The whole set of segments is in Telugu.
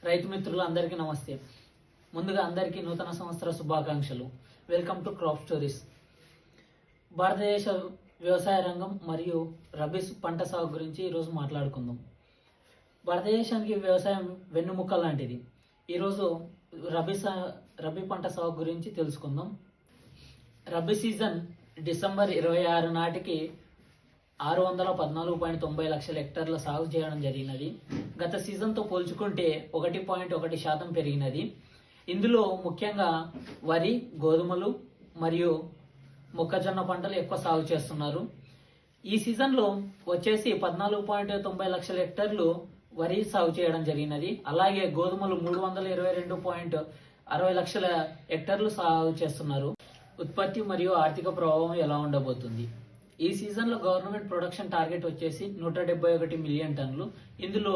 రైతు మిత్రులందరికీ నమస్తే. ముందుగా అందరికీ నూతన సంవత్సర శుభాకాంక్షలు. Welcome to crop stories. భారతదేశ వ్యవసాయ రంగం మరియు రబీ పంట సాగు గురించి ఈరోజు మాట్లాడుకుందాం. భారతదేశానికి వ్యవసాయం వెన్నుముక్క లాంటిది. ఈరోజు రబీ పంట సాగు గురించి తెలుసుకుందాం. రబీ సీజన్ డిసెంబర్ 26 నాటికి 614.90 లక్షల హెక్టార్ల సాగు చేయడం జరిగినది. గత సీజన్తో పోల్చుకుంటే 1.1% పెరిగినది. ఇందులో ముఖ్యంగా వరి, గోధుమలు మరియు మొక్కజొన్న పంటలు ఎక్కువ సాగు చేస్తున్నారు. ఈ సీజన్లో వచ్చేసి 14.90 లక్షల హెక్టార్లు వరి సాగు చేయడం జరిగినది. అలాగే గోధుమలు 322.60 లక్షల హెక్టార్లు సాగు చేస్తున్నారు. ఉత్పత్తి మరియు ఆర్థిక ప్రభావం ఎలా ఉండబోతుంది? ఈ సీజన్లో గవర్నమెంట్ ప్రొడక్షన్ టార్గెట్ వచ్చేసి 171 మిలియన్ టన్నులు. ఇందులో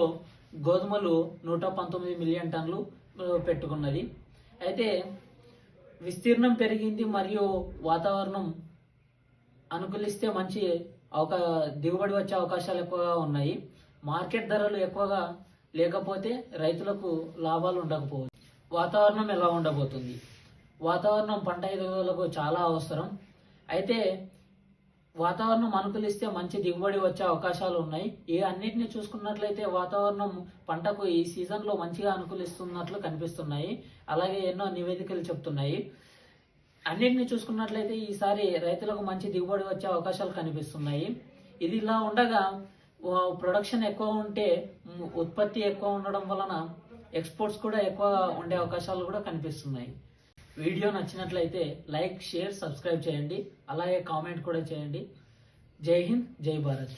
గోధుమలు 119 మిలియన్ టన్నులు పెట్టుకున్నది. అయితే విస్తీర్ణం పెరిగింది మరియు వాతావరణం అనుకూలిస్తే మంచి దిగుబడి వచ్చే అవకాశాలు ఎక్కువగా ఉన్నాయి. మార్కెట్ ధరలు ఎక్కువగా లేకపోతే రైతులకు లాభాలు ఉండకపోవచ్చు. వాతావరణం ఎలా ఉండబోతుంది? వాతావరణం పంట ఎదుగుదలకు చాలా అవసరం. అయితే వాతావరణం అనుకూలిస్తే మంచి దిగుబడి వచ్చే అవకాశాలు ఉన్నాయి. ఈ అన్నిటిని చూసుకున్నట్లయితే వాతావరణం పంటకు ఈ సీజన్లో మంచిగా అనుకూలిస్తున్నట్లు కనిపిస్తున్నాయి. అలాగే ఎన్నో నివేదికలు చెప్తున్నాయి. అన్నిటిని చూసుకున్నట్లయితే ఈసారి రైతులకు మంచి దిగుబడి వచ్చే అవకాశాలు కనిపిస్తున్నాయి. ఇది ఇలా ఉండగా ప్రొడక్షన్ ఎక్కువ ఉంటే ఉత్పత్తి ఎక్కువ ఉండడం వలన ఎక్స్పోర్ట్స్ కూడా ఎక్కువ ఉండే అవకాశాలు కూడా కనిపిస్తున్నాయి. వీడియో నచ్చినట్లయితే లైక్, షేర్, సబ్స్క్రైబ్ చేయండి. అలాగే కామెంట్ కూడా చేయండి. జై హింద్, జై భారత్.